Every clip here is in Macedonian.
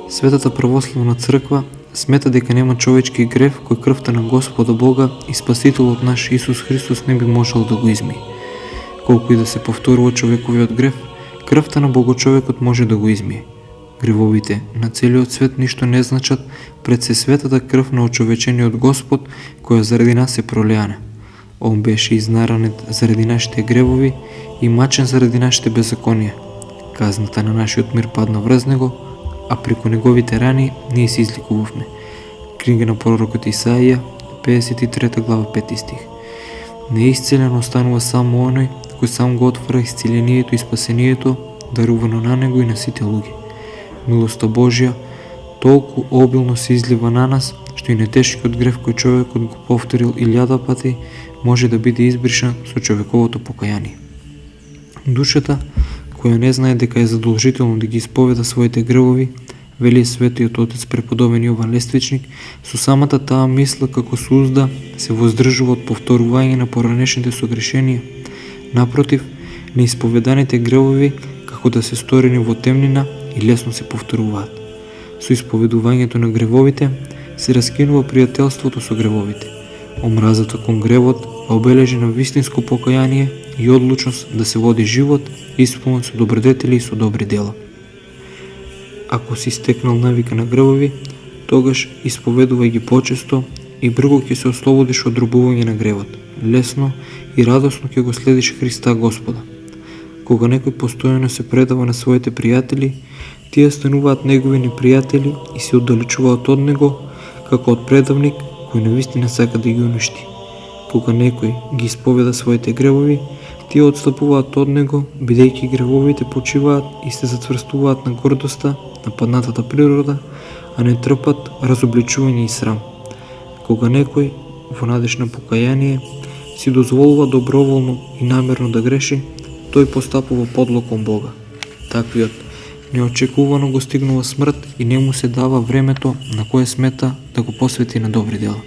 Светата православна црква смета дека нема човечки грев кој крвта на Господа Бога и Спасителот наш Исус Христос не би можел да го измие. Колку и да се повторува човековиот грев, крвта на Богочовекот може да го измие. Гревовите на целиот свет ништо не значат пред се светата крв на очовечениот Господ, која заради нас е пролеана. Он беше изнаранет заради нашите гревови и мачен заради нашите беззаконија. Казната на нашиот мир падна врз него, а преку неговите рани ние се изликувавме. Книга на пророкот Исаија, 53 глава 5 стих. Неисцелен останува само оној кој сам го отвора исцелението и спасението, дарувано на него и на сите луѓе. Милоста Божја толку обилно се излива на нас, што и нетешкиот грев кој човекот го повторил 1000 пати може да биде избришан со човековото покаяние. Душата, која не знае дека е задолжително да ги исповеда своите гревови, вели светиот отец преподобен Јован Лествичник, со самата таа мисла како сузда се воздржува од повторување на поранешните согрешенија. Напротив, неисповеданите гревови, како да се сторени во темнина, и лесно се повторуваат. Со исповедувањето на гревовите се раскинува пријателството со гревовите. Омразата кон гревот е обележена вистинско покаяние и одлучност да се води живот исполнет со добродетели и со добри дела. Ако си стекнал навика на гревови, тогаш исповедувај ги почесто и брзо ќе се ослободиш од робување на гревот. Лесно и радосно ќе го следиш Христа Господа. Кога некој постојано се предава на своите пријатели, тие стануваат негови непријатели и се оддалечуваат од него, како од предавник кој навистина сака да ги уништи. Кога некој ги исповеда своите гревови, тие отстапуваат од него, бидејќи гревовите почиваат и се зацврстуваат на гордоста, на паднатата природа, а не трпат разобличување и срам. Кога некој, во надеж на покаяние, си дозволува доброволно и намерно да греши, тој постапува подло кон Бога. Таквиот неочекувано го стигнува смрт и не му се дава времето на кое смета да го посвети на добри дела.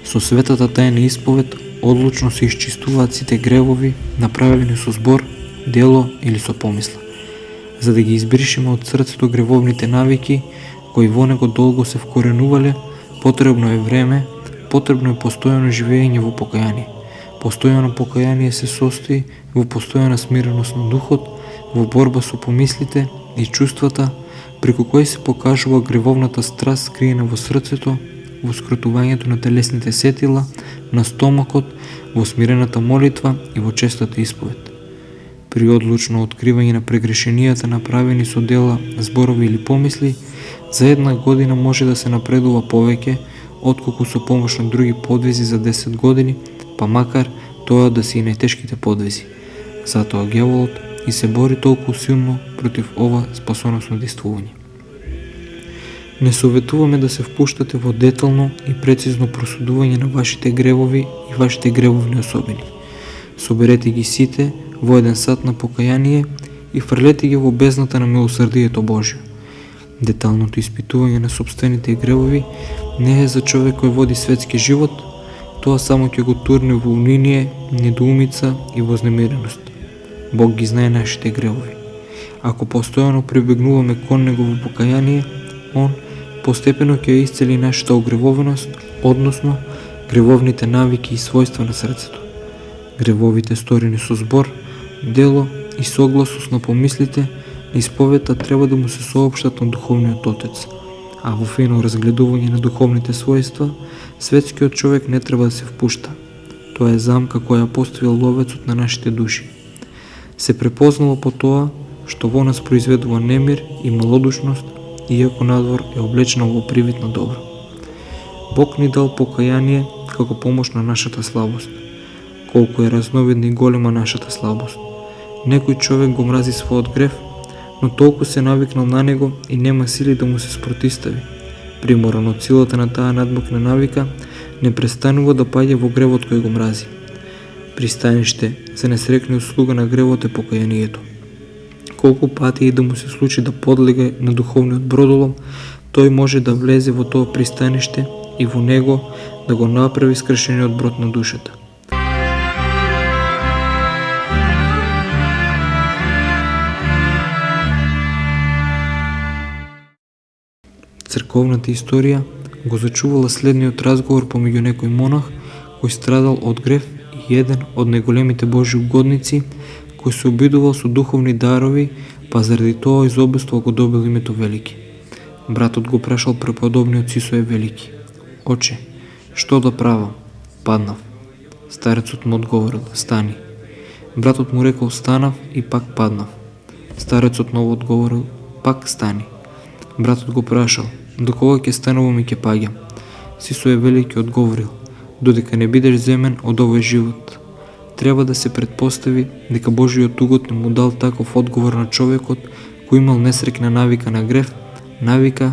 Со светата тајна исповед одлучно се исчистуваат сите гревови, направени со збор, дело или со помисла. За да ги избришеме од срцето гревовните навики, кои во него долго се вкоренувале, потребно е време, потребно е постојано живење во покаяние. Постојано покаяние се состои во постојана смиреност на духот, во борба со помислите и чувствата, преку кои се покажува гревовната страст скриена во срцето, во скрутувањето на телесните сетила, на стомакот, во смирената молитва и во честата исповед. При одлучно откривање на прегрешенијата направени со дела, зборови или помисли, за една година може да се напредува повеќе, отколку со помош на други подвизи за 10 години, па макар тоа да се и најтешките подвизи. Затоа ѓаволот и се бори толку силно против ова спасоносно действување. Не советуваме да се впуштате во детално и прецизно просудување на вашите гревови и вашите гревовни особини. Соберете ги сите во еден сат на покаяние и фрлете ги во бездната на милосрдието Божјо. Деталното испитување на сопствените гревови не е за човек кој води светски живот, тоа само ќе го турне во униние, недоумица и вознемиреност. Бог ги знае нашите гревови. Ако постојано прибегнуваме кон него во покаяние, он постепено ќе исцели нашата огревовеност, односно гревовните навики и својства на срцето. Гревовите сторени со збор, дело и согласност на помислите, исповедта треба да му се соопштат на духовниот отец, а во фино разгледување на духовните својства, светскиот човек не треба да се впушта. Тоа е замка која поставил ловецот на нашите души. Се препознало по тоа што во нас произведува немир и малодушност, иако надвор е облечено во привид на добро. Бог ни дал покаяние како помош на нашата слабост. Колку е разновидна и голема нашата слабост. Некој човек го мрази својот грев, но толку се навикнал на него и нема сили да му се спротистави. Приморан од силата на таа надмокна навика, не престанува да паѓа во гревот кој го мрази. Пристаниште за несрекниот слуга на гревот е покаянието. Колку пати и да му се случи да подлега на духовниот бродолом, тој може да влезе во тоа пристаниште и во него да го направи скршениот брод на душата. Црковната историја го зачувала следниот разговор помеѓу некој монах кој страдал од грев и еден од најголемите Божји угодници кој се обидувал со духовни дарови, па заради тоа изобилство го добил името Велики. Братот го прашал преподобниот Сисој Велики: Оче, што да правам? Паднав. Старецот му одговорил: Стани. Братот му рекол: Станав и пак паднав. Старецот ново одговорил: Пак стани. Братот го прашал: До кога ќе станувам и ќе паѓам? Сисој Велики одговорил: Додека не бидеш земен од овој живот. Треба да се предпостави дека Божиот угод не му дал таков одговор на човекот кој имал несрекна навика на грев, навика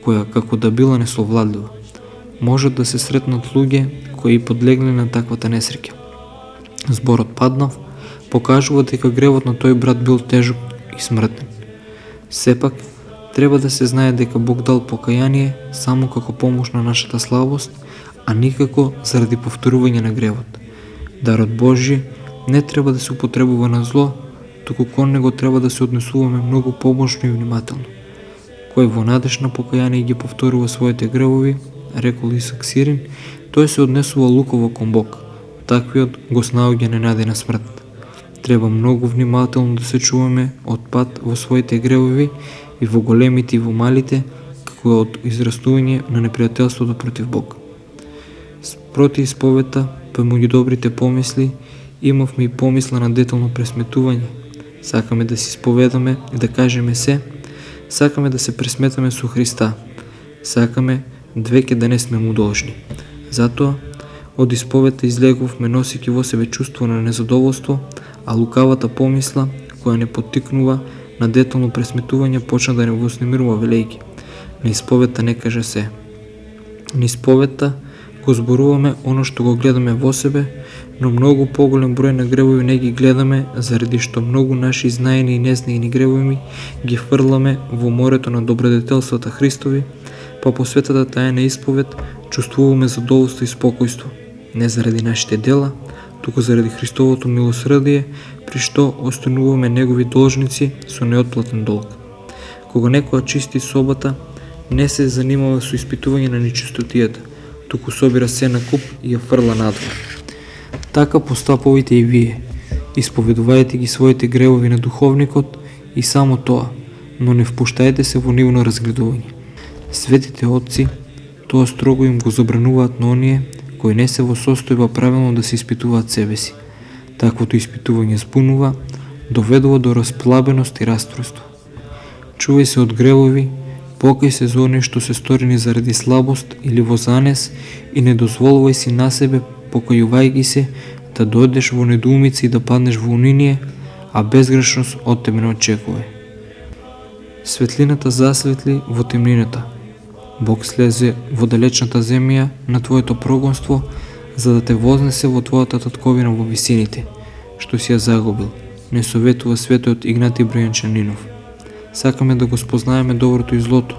која како да била несловладлива. Можат да се сретнат луѓе кои подлегле на таквата несреќа. Зборот паднав покажува дека гревот на тој брат бил тежок и смртен. Сепак, треба да се знае дека Бог дал покаяние само како помош на нашата слабост, а никако заради повторување на гревот. Дарот Божји не треба да се употребува на зло, туку кон него треба да се однесуваме многу помошно и внимателно. Кој во надеж на покаяние ги повторува своите гревови, рекол Исак Сирин, тој се однесува луково кон Бог. Таквиот го снаоѓа ненадена смрт. Треба многу внимателно да се чуваме од пат во своите гревови и во големите и во малите, како и од израстување на непријателството против Бог. Спроти исповета, помеѓу добрите помисли, имавме и помисла на детално пресметување. Сакаме да се исповедаме и да кажеме се, сакаме да се пресметаме со Христа, сакаме веќе да не сме му должни. Затоа, од исповета излегувме носики во себе чувство на незадоволство, а лукавата помисла, која не поттикнува на детално пресметување, почна да не вознемирува велејки. На исповета не каже се. На исповета го зборуваме оно што го гледаме во себе, но многу поголем број на гревови не ги гледаме, заради што многу наши знаени и незнаени гревови ги фрламе во морето на добродетелствата Христови, па по светата тајна исповед чувствуваме задоволство и спокојство, не заради нашите дела, туку заради Христовото милосрдие, при што остануваме негови должници со неотплатен долг. Кога некоја чисти собата, не се занимава со испитување на нечистотијата, туку собира се на куп и ја фрла надвор. Така постапувате и вие, исповедувајте ги своите гревови на духовникот и само тоа, но не впуштајте се во нивно разгледување. Светите отци тоа строго им го забрануваат на оние кои не се во состојба правилно да се испитуваат себе си. Таквото испитување збунува, доведува до расплабеност и растройство. Чувај се од гревови, покај се за оние што се сторени заради слабост или во занес и не дозволувај си на себе, покајувајќи се, да дојдеш во недоумица и да паднеш во униние, а безгрешност од тебе не очекува. Светлината засветли во темнината. Бог слезе во далечната земја на твоето прогонство, за да те вознесе во твојата татковина во висините, што си ја загубил, не советува светојот Игнатий Бројанчанинов. Сакаме да го спознаеме доброто и злото.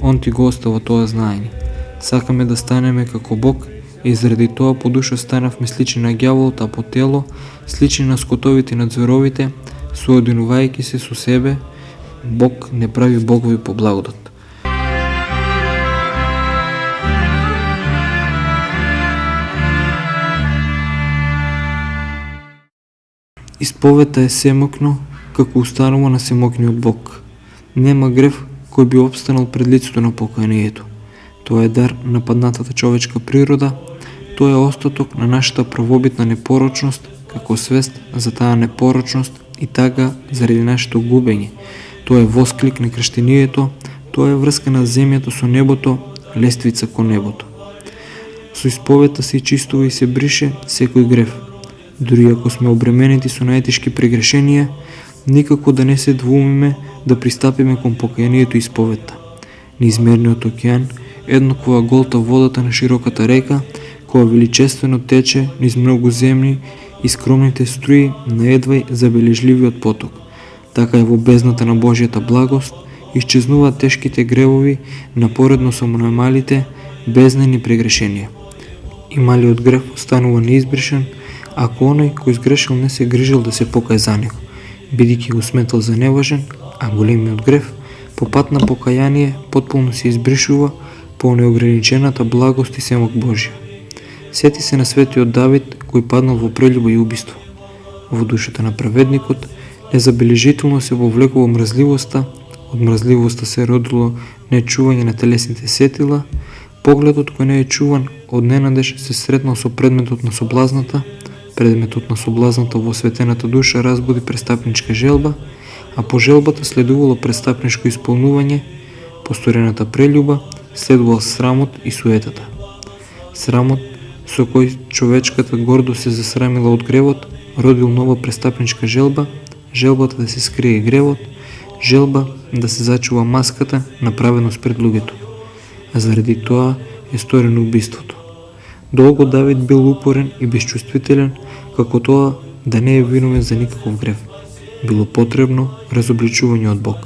Он ти го остава тоа знаење. Сакаме да станеме како Бог и заради тоа по душа станавме слични на ѓаволот, а по тело слични на скотовите и на зверовите, соединувајќи се со себе. Бог не прави богови по благодат. Исповета е семокно, како устанува на семокниот Бог. Нема грев кој би обстанал пред лицето на покаянието. Тоа е дар на паднатата човечка природа, тоа е остаток на нашата правобитна непорочност, како свест за таа непорочност и така заради нашето губење. Тоа е восклик на крштението, тоа е врска на земјата со небото, лествица кон небото. Со исповета се чистува и се брише секој грев. Дури ако сме обременети со најтешки прегрешенија, никако да не се двумиме да пристапиме кон покаянието и исповета. Неизмерниот океан, еднаква голта водата на широката река, која величествено тече низ многу земји и скромните струи на едвај забележливиот поток. Така е во бездната на Божјата благост, исчезнуваат тешките гревови напоредно со најмалите, безнени прегрешенија. И малиот грев останува неизбришен, ако оној кој сгрешил не се грижил да се покае за него, бидејќи го сметал за неважен, а големиот грев По пат на покаяние потполно се избришува по неограничената благост и семок Божја. Сети се на светиот Давид, кој паднал во прелюба и убиство. Во душата на праведникот незабележително се вовлекува мрзливоста, од мрзливоста се родило нечување на телесните сетила, погледот кој не е чуван од ненадеж се сретнал со предметот на соблазната во осветената душа разбуди престапничка желба, а по желбата следувало престапничко исполнување, по сторената прелюба следувал срамот и суетата. Срамот со кој човечката гордо се засрамила од гревот, родил нова престапничка желба, желбата да се скрие гревот, желба да се зачува маската направеност пред луѓето. А заради тоа е сторено убиството. Долго Давид бил упорен и безчувствителен, како тоа да не е виновен за никаков грев. Било потребно разобличување од Бог.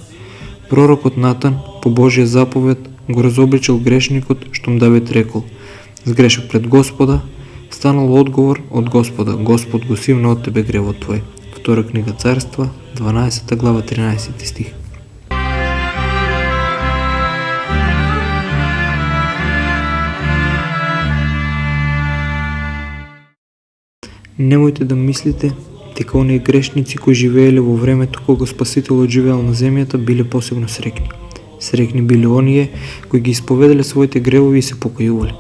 Пророкот Натан по Божја заповед го разобличил грешникот, штом Давид рекол: "Сгрешив пред Господа", станал одговор од Господа: "Господ го симна од тебе гревот твој." Втора книга Царства, 12 глава, 13 стих. Немојте да мислите дека оние грешници кои живееле во времето кога Спасителот живеел на земјата биле посебно срекни. Срекни биле оние кои ги исповедале своите гревови и се покајувале.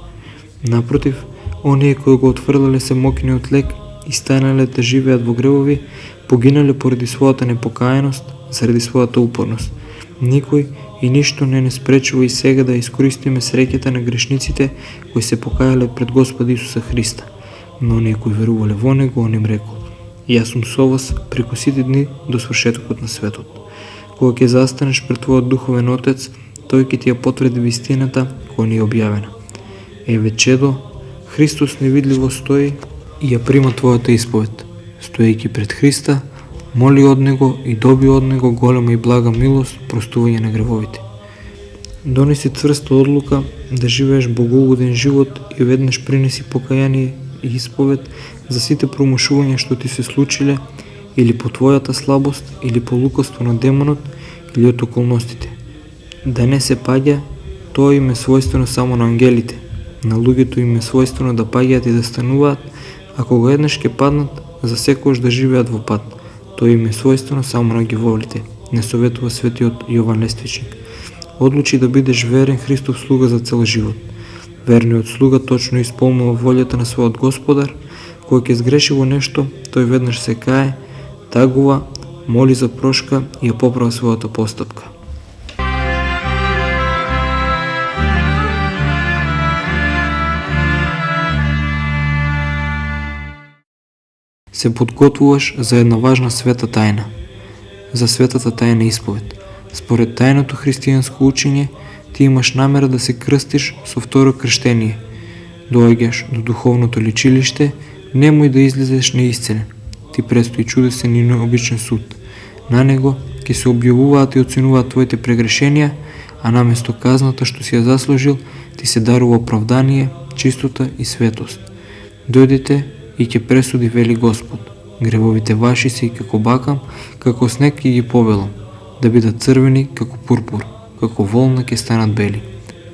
Напротив, оние кои го отфрлале самокиниот лек и станале да живеат во гревови, погинале поради својата непокаяност, заради својата упорност. Никој и ништо не спречува и сега да искористиме среќата на грешниците кои се покајале пред Господа Исуса Христа. Но оние кои верувале во Него, Он им рекол: "Јас сум со вас преку сите дни до свршетокот на светот." Кога ќе застанеш пред твојот духовен Отец, тој ќе ти ја потврди вистината која ни е објавена. Еве чедо, Христос невидливо стои и ја прима твојата исповед. Стоејќи пред Христа, моли од Него и доби од Него голема и блага милост, простување на гревовите. Донеси цврста одлука да живееш богоугоден живот и веднаш принеси покаяние и исповед за сите промушувања што ти се случиле или по твојата слабост, или по лукавство на демонот, или од околностите. Да не се паѓа, тоа им е својствено само на ангелите. На луѓето им е својствено да паѓаат и да стануваат, а кога еднаш ќе паднат, за секојаш да живеат во пат. Тоа им е својствено само на гиволите, не советува светиот Јован Лествичник. Одлучи да бидеш верен Христов слуга за цел живот. Верниот слуга точно исполнува волјата на својот Господар. Кој ќе сгреши во нешто, тој веднаш се кае, тагува, моли за прошка и ја поправа својата постапка. Се подготвуваш за една важна света тајна, за светата тајна исповед. Според тајното христијанско учење, ти имаш намера да се крстиш со второ крштение. Доаѓаш до духовното лечилиште, немој да излезеш неисцелен. Ти престои чудесен и необичен суд. На него ќе се објавуваат и оценуваат твоите прегрешенија, а наместо казната што си ја заслужил, ти се дарува оправдание, чистота и светост. Дојдете и ќе пресуди, вели Господ. Гревовите ваши се и како бакам, како снег ќе ги побелам, да бидат црвени како пурпур, како волна ќе станат бели.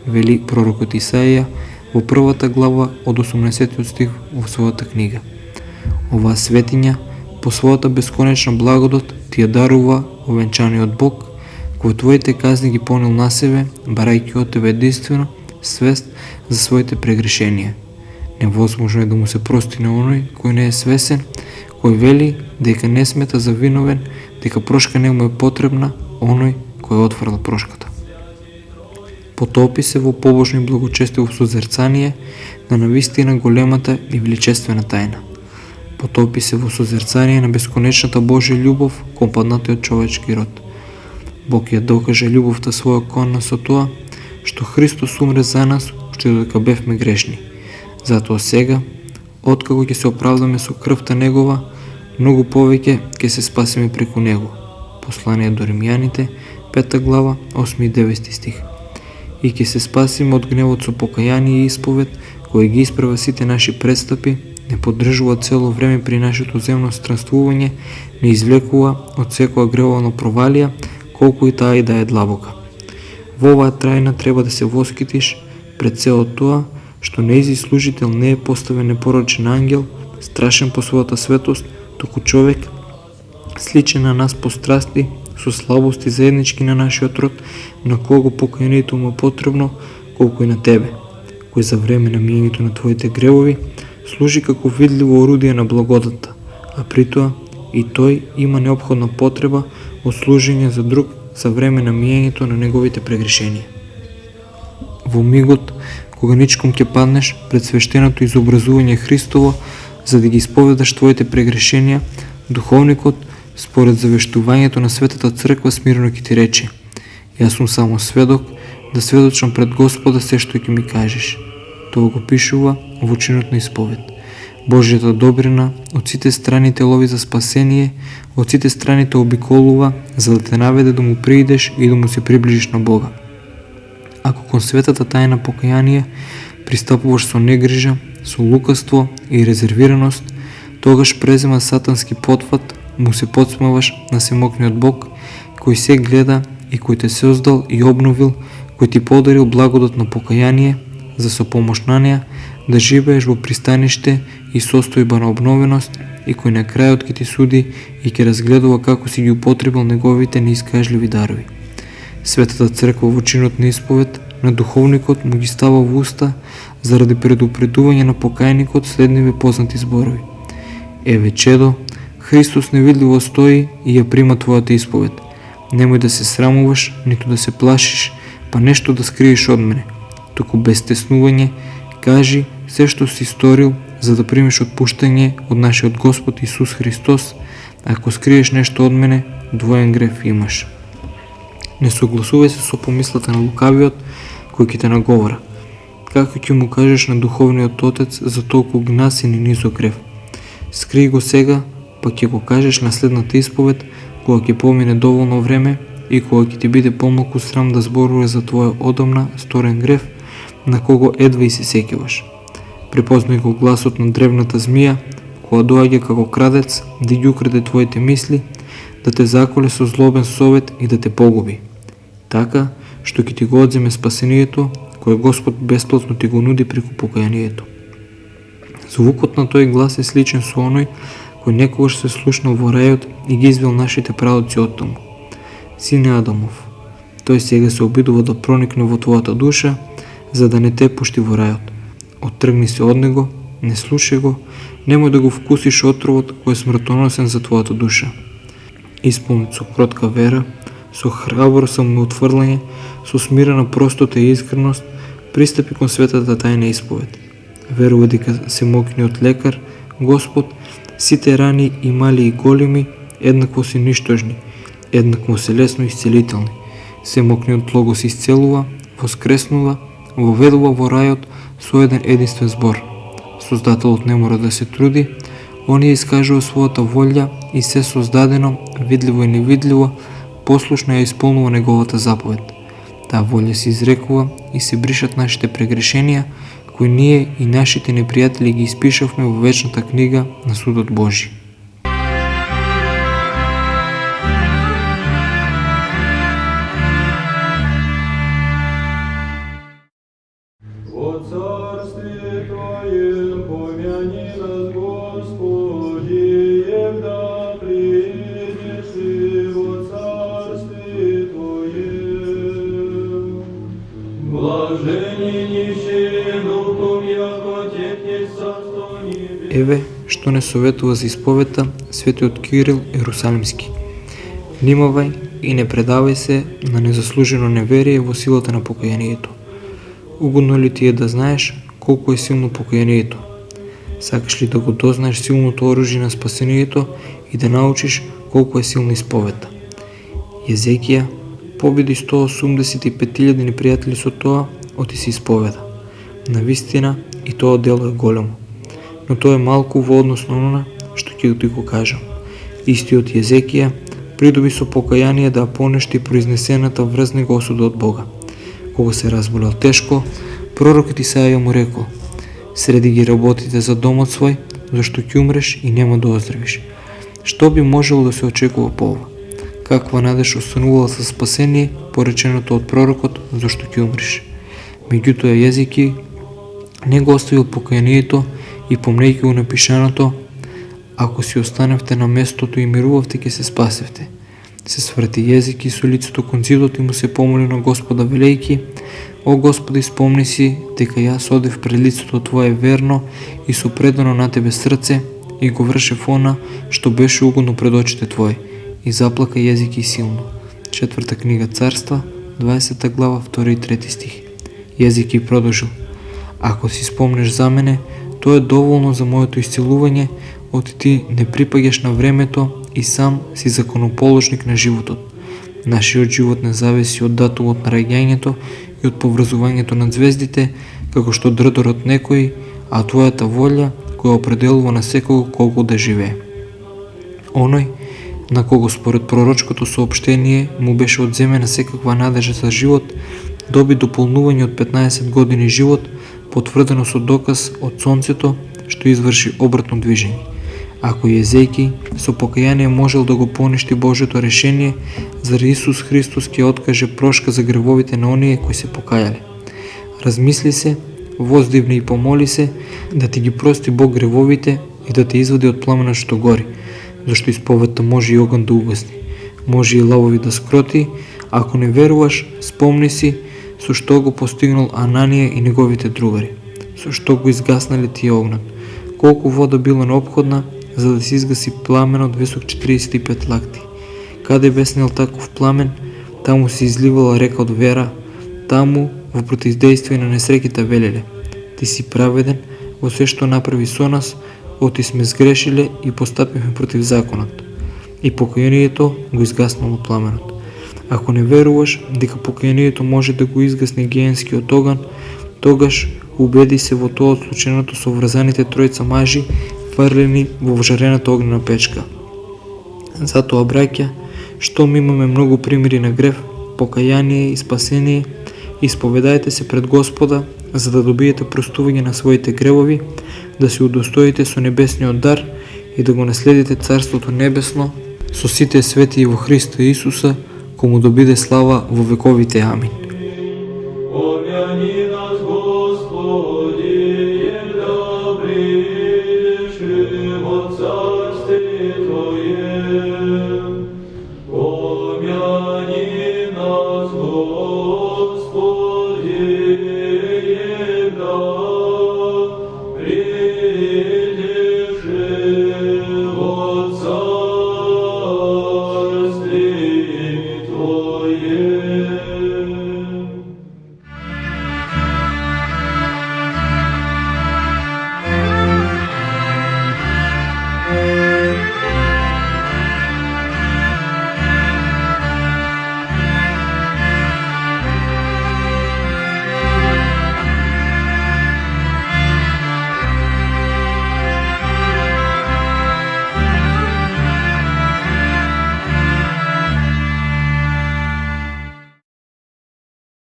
Вели пророкот Исаија во првата глава од 18 стих во својата книга. Оваа светиња по својата бесконечна благодат ти ја дарува овенчаниот Бог, кој твоите казни ги понел на себе, барајќи од тебе единствено свест за своите прегрешенија. Невозможно е да му се прости на оној кој не е свесен, кој вели дека не смета за виновен, дека прошка не му е потребна, оној кој отфрла прошката. Потопи се во побожно и благочестиво созерцание на навистина големата и величествена тајна. Потопи се во созерцание на бесконечната Божја љубов кон паднатиот човечки род. Бог ја докаже љубовта своја кон нас со тоа, што Христос умре за нас, уште додека бевме грешни. Затоа сега, откако ќе се оправдаме со крвта Негова, многу повеќе ќе се спасиме преку Него. Послание до Римјаните, 5 глава, 8 и 9 стих. И ќе се спасиме од гневот со покаяние и исповед, кој ги исправа сите наши престапи, не поддржува цело време при нашето земно странствување, не извлекува од секоја гревовна провалија, колку и таа и да е длабока. Во оваа трајна треба да се воскитиш пред се од тоа што нејзи служител не е поставен непорочен ангел, страшен по својата светост, туку човек, сличен на нас по страсти, со слабости заеднички на нашиот род, на кого покајанието му е потребно, колку и на тебе, кој за време на мијањето на твоите гревови служи како видливо орудие на благодата, а притоа и тој има неопходна потреба од служење за друг за време на мијањето на неговите прегрешенија. Во мигот, кога ничком ќе паднеш пред свештеното изобразување Христово, за да ги исповедаш твоите прегрешенија, духовникот, според завештувањето на Светата Црква, смирено ќе ти рече: јас сум само сведок, да сведочам пред Господа се што ќе ми кажеш. Тоа го пишува во чинот на исповед. Божјата добрина од сите страни те лови за спасение, од сите страни те обиколува, за да те наведе да му приидеш и да му се приближиш на Бога. Ако кон светата тајна покаяние пристапуваш со негрижа, со лукавство и резервираност, тогаш презема сатански потфат, му се подсмеваш на семокниот Бог, кој се гледа и кој те создал и обновил, кој ти подарил благодат на покаяние, за со помош на неа да живееш во пристаниште и состојба на обновеност, и кој на крајот ќе ти суди и ќе разгледува како си ги употребил неговите неискажливи дарови. Светата Црква во чинот на исповед на духовникот му ги става во уста заради предупредување на покајникот следниве познати зборови: еве чедо, Христос невидливо стои и ја прима твојата исповед. Немој да се срамуваш, ниту да се плашиш, па нешто да скриеш од мене. Туку без стеснување кажи се што си сторил, за да примеш отпуштање од нашиот Господ Исус Христос. Ако скриеш нешто од мене, двоен грев имаш. Не согласувај се со помислата на лукавиот кој ќе те наговора. Како ќе му кажеш на духовниот отец за толку гнасен и низок грев? Скри го сега, па ќе го кажеш на следната исповед, кога ќе помине доволно време и кога ќе ти биде помалку срам да зборуваш за твоја одамна сторен грев, на кого едва и се сеќаваш. Препознај го гласот на древната змија, кога доаѓа како крадец да ги украде твоите мисли, да те заколе со злобен совет и да те погуби. Така што ќе ти го одземе спасението, кое Господ бесплатно ти го нуди преку покајанието. Звукот на тој глас е сличен со оној кој некогаш се слушнал во рајот и ги извел нашите прадоци од таму. Сине Адамов, тој сега се обидува да проникне во твојата душа, за да не те пушти во рајот. Оттргни се од него, не слушај го, немој да го вкусиш отровот кој е смртоносен за твојата душа. Исполнет со кротка вера, со храбро самоотврлање, со смирена простота и искреност, пристапи кон светата тајна исповед. Верува дека семокниот лекар, Господ, сите рани и мали и големи, еднакво се ништожни, еднакво се лесно исцелителни. Семокниот Логос исцелува, воскреснува, воведува во рајот со еден единствен збор. Создателот не мора да се труди, он ја искажува својата волја и се создадено, видливо и невидливо, послушно ја исполнува неговата заповед. Таа волја се изрекува и се бришат нашите прегрешенија, кои ние и нашите непријатели ги испишавме во вечната книга на судот Божи. Во царстве Твоем помяни нас, Господи, евда придеш и во царстве Твоем. Блажени нищие духом, яко Тебе царство небесное. Еве што не советува за исповета светиот Кирил Ерусалимски. Внимавај и не предавај се на незаслужено неверие во силата на покајанието. Угодно ли ти е да знаеш колку е силно покајанието? Сакаш ли да го дознаеш силното оружје на спасението и да научиш колку е силна исповета? Језекија победи 185.000 непријатели со тоа, оти се исповеда. Навистина и тоа дело е големо, но тоа е малку во однос на она што ќе ти го кажам. Истиот Језекија придоби со покаяние да понешти произнесената врз него осуда од Бога. Кога се разболел тешко, пророкот Исаја му рекол: среди ги работите за домот свој, зашто ќе умреш и нема да оздравиш. Што би можело да се очекува по ова? каква надеж останувала за спасение, пореченото од пророкот, зашто ќе умреш. Меѓутоа Језики не го оставил покаянието и помнејќи го напишаното: ако си останевте на местото и мирувавте, ќе се спасевте. Се сврати Језики со лицето кон зидот и му се помоли на Господа велејки: О Господи, спомни си дека јас одев пред лицето Твое верно и со предано на Тебе срце и го вршев она што беше угодно пред очите Твои. И заплака Језики силно. 4 книга Царства, 20 глава, 2 и 3 стих. Језики продолжил: ако си спомнеш за мене, тоа е доволно за моето исцелување, оти ти не припаѓаш на времето и сам си законоположник на животот. Нашиот живот не зависи од датумот на раѓањето и од поврзувањето на звездите, како што дрдорот некој, а Твојата волја која определува на секого колку да живее. Оној на кого според пророчкото соопштение му беше одземена секаква надежа за живот, доби дополнување од 15 години живот, потврдено со доказ од сонцето што изврши обратно движење. Ако Језеки со покаяние можел да го поништи Божето решение, заради Исус Христос ќе откаже прошка за гревовите на оние кои се покајале. Размисли се, воздивни и помоли се да ти ги прости Бог гревовите и да те извади од пламенот што гори, зашто исповедта може и оган да угасни, може и лавови да скроти. Ако не веруваш, спомни си со што го постигнал Ананија и неговите другари, со што го изгаснале тие огнат, колку вода била неопходна за да се изгаси пламенот висок 45 лакти. Каде беснел таков пламен, таму се изливала река од вера, таму во противдејствие на несреќите велеле: ти си праведен во се што направи со нас, оти сме сгрешиле и постапивме против законот. И покајанието го изгаснало пламенот. Ако не веруваш дека покајанието може да го изгасне гиенскиот оган, тогаш убеди се во тоа од случајното со врзаните тројца мажи фрлени во вжарената огнена печка. Затоа, браќа, штом имаме многу примери на грев, покаяние и спасение, исповедајте се пред Господа за да добиете простување на своите гревови, да се удостоите со небесниот дар и да го наследите Царството Небесно со сите свети во Христа Исуса, кому да биде слава во вековите. Амин. Помяни нас, Господи, да придеши во Царстве Твоем. Помяни нас, Господи.